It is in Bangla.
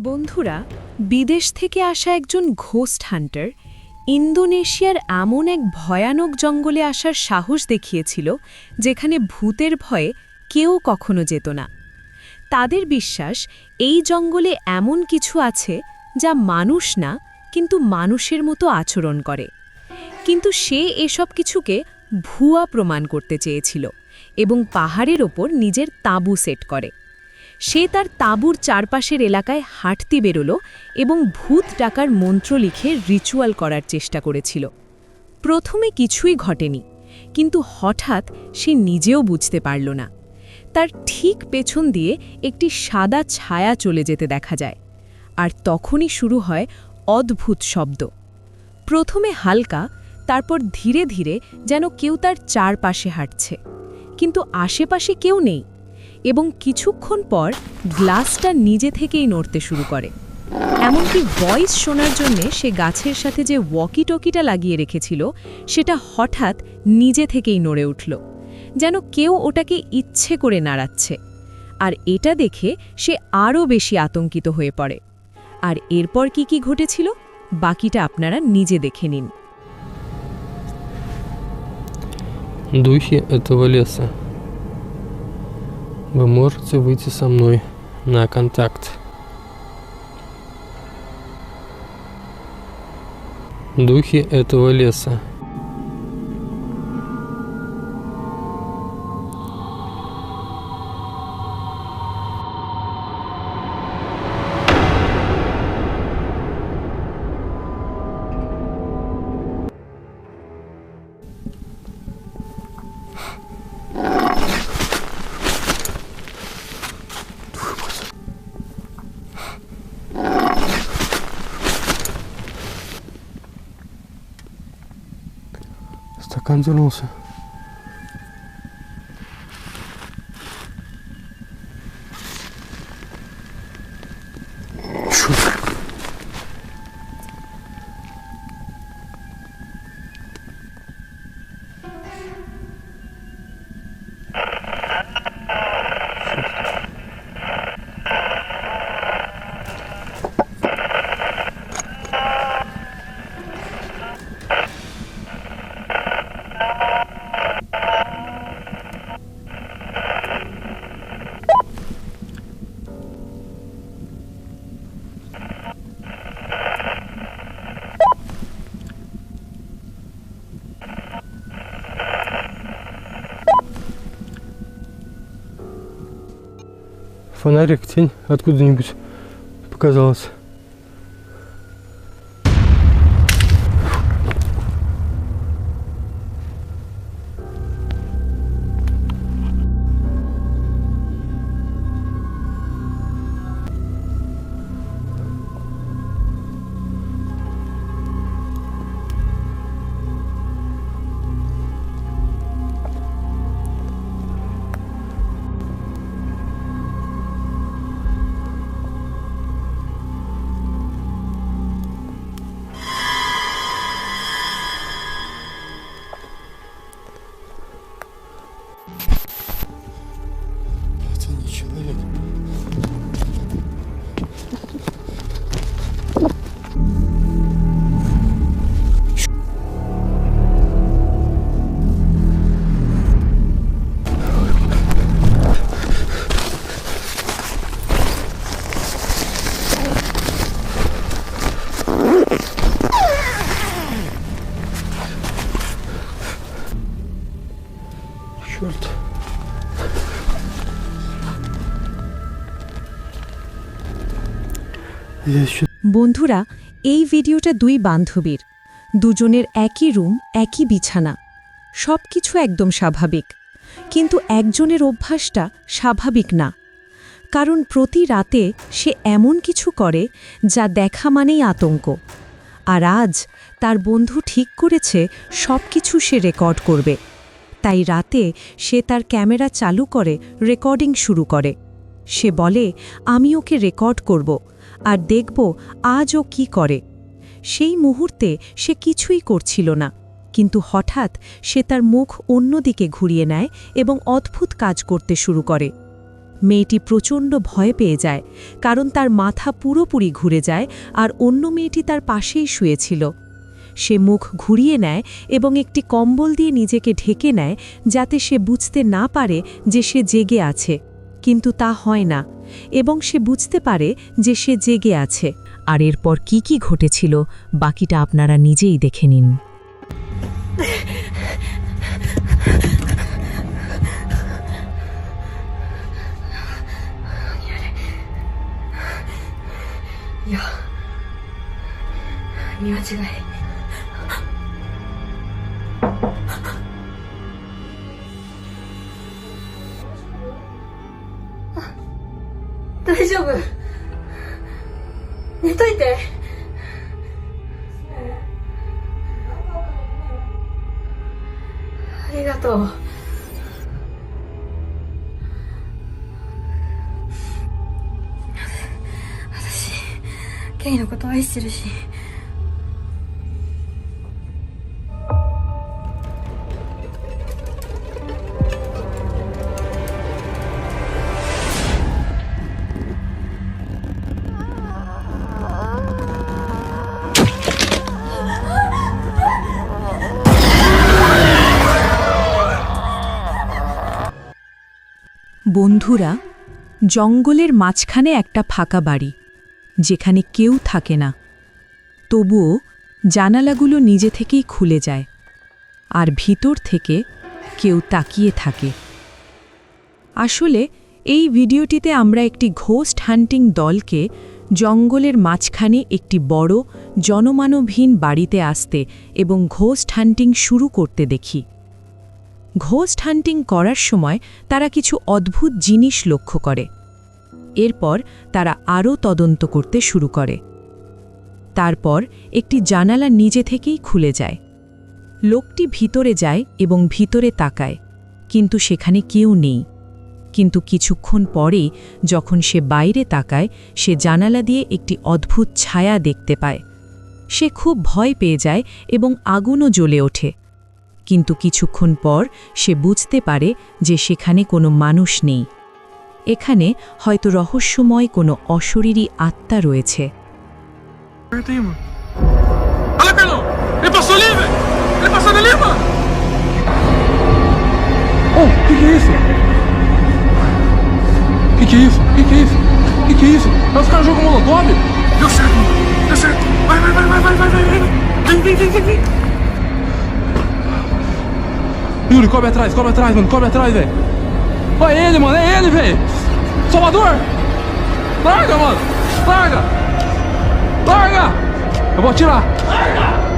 বন্ধুরা, বিদেশ থেকে আসা একজন ঘোস্ট হান্টার ইন্দোনেশিয়ার এমন এক ভয়ানক জঙ্গলে আসার সাহস দেখিয়েছিল যেখানে ভূতের ভয়ে কেউ কখনো যেত না। তাদের বিশ্বাস এই জঙ্গলে এমন কিছু আছে যা মানুষ না, কিন্তু মানুষের মতো আচরণ করে। কিন্তু সে এসব কিছুকে ভুয়া প্রমাণ করতে চেয়েছিল এবং পাহাড়ের ওপর নিজের তাঁবু সেট করে। সে তার তাঁবুর চারপাশের এলাকায় হাঁটতে বেরোল এবং ভূত ডাকার মন্ত্র লিখে রিচুয়াল করার চেষ্টা করেছিল। প্রথমে কিছুই ঘটেনি, কিন্তু হঠাৎ সে নিজেও বুঝতে পারল না। তার ঠিক পেছন দিয়ে একটি সাদা ছায়া চলে যেতে দেখা যায়, আর তখনই শুরু হয় অদ্ভুত শব্দ। প্রথমে হালকা, তারপর ধীরে ধীরে, যেন কেউ তার চারপাশে হাঁটছে, কিন্তু আশেপাশে কেউ নেই। এবং কিছুক্ষণ পর গ্লাসটা নিজে থেকেই নড়তে শুরু করে। এমনকি ভয়েস শোনার জন্যে সে গাছের সাথে যে ওয়াকি টকিটা লাগিয়ে রেখেছিল সেটা হঠাৎ নিজে থেকেই নড়ে উঠল, যেন কেউ ওটাকে ইচ্ছে করে নাড়াচ্ছে। আর এটা দেখে সে আরও বেশি আতঙ্কিত হয়ে পড়ে। আর এরপর কি ঘটেছিল বাকিটা আপনারা নিজে দেখে নিন। Духи этого леса. Вы можете выйти со мной на контакт. Духи этого леса. Стакан дернулся. Фонарик, тень откуда-нибудь показалась. Это не человек. Черт. Я еще... বন্ধুরা, এই ভিডিওটা দুই বান্ধবীর, দুজনের একই রুম, একই বিছানা, সব কিছু একদম স্বাভাবিক। কিন্তু একজনের অভ্যাসটা স্বাভাবিক না, কারণ প্রতি রাতে সে এমন কিছু করে যা দেখা মানেই আতঙ্ক। আর আজ তার বন্ধু ঠিক করেছে সব কিছু সে রেকর্ড করবে। তাই রাতে সে তার ক্যামেরা চালু করে রেকর্ডিং শুরু করে। সে বলে, আমি ওকে রেকর্ড করব আর দেখব আজ ও কি করে। সেই মুহূর্তে সে কিছুই করছিল না, কিন্তু হঠাৎ সে তার মুখ অন্যদিকে ঘুরিয়ে নেয় এবং অদ্ভুত কাজ করতে শুরু করে। মেয়েটি প্রচণ্ড ভয় পেয়ে যায়, কারণ তার মাথা পুরোপুরি ঘুরে যায় আর অন্য মেয়েটি তার পাশেই শুয়েছিল। সে মুখ ঘুরিয়ে নেয় এবং একটি কম্বল দিয়ে নিজেকে ঢেকে নেয়, যাতে সে বুঝতে না পারে যে সে জেগে আছে। কিন্তু তা হয় না, এবং সে বুঝতে পারে যে সে জেগে আছে। আর এরপর কি কি ঘটেছিল বাকিটা আপনারা নিজেই দেখে নিন।大丈夫。寝といて。ありがとう。私、ケイのこと愛してるし。বন্ধুরা, জঙ্গলের মাঝখানে একটা ফাঁকা বাড়ি, যেখানে কেউ থাকে না। তবুও জানালাগুলো নিজে থেকেই খুলে যায়, আর ভিতর থেকে কেউ তাকিয়ে থাকে। আসলে এই ভিডিওটিতে আমরা একটি ঘোস্ট হান্টিং দলকে জঙ্গলের মাঝখানে একটি বড় জনমানবহীন বাড়িতে আসতে এবং ঘোস্ট হান্টিং শুরু করতে দেখি। ঘোস্ট হান্টিং করার সময় তারা কিছু অদ্ভুত জিনিস লক্ষ্য করে। এরপর তারা আরও তদন্ত করতে শুরু করে। তারপর একটি জানালা নিজে থেকেই খুলে যায়। লোকটি ভিতরে যায় এবং ভিতরে তাকায়, কিন্তু সেখানে কেউ নেই। কিন্তু কিছুক্ষণ পরেই যখন সে বাইরে তাকায়, সে জানালা দিয়ে একটি অদ্ভুত ছায়া দেখতে পায়। সে খুব ভয় পেয়ে যায় এবং আগুনও জ্বলে ওঠে। কিন্তু কিছুক্ষণ পর সে বুঝতে পারে যে সেখানে কোনো মানুষ নেই। এখানে হয়তো রহস্যময় কোনো অশরীরী আত্মা রয়েছে। Aperta aí, mano. Olha, Carlão! Ele passou ali, velho! Ele passou ali, mano! Oh, que é isso? Que é isso? Que é isso? Que é isso? É os caras jogam molotov? Deu certo, mano! Deu certo! Vai, vai, vai, vai, vai, vai, vai! Vem, vem! Yuri, cobre atrás, mano, cobre atrás, velho. Olha ele, mano, é ele, velho. Salvador! Larga, mano! Larga! Larga! Eu vou atirar! Larga!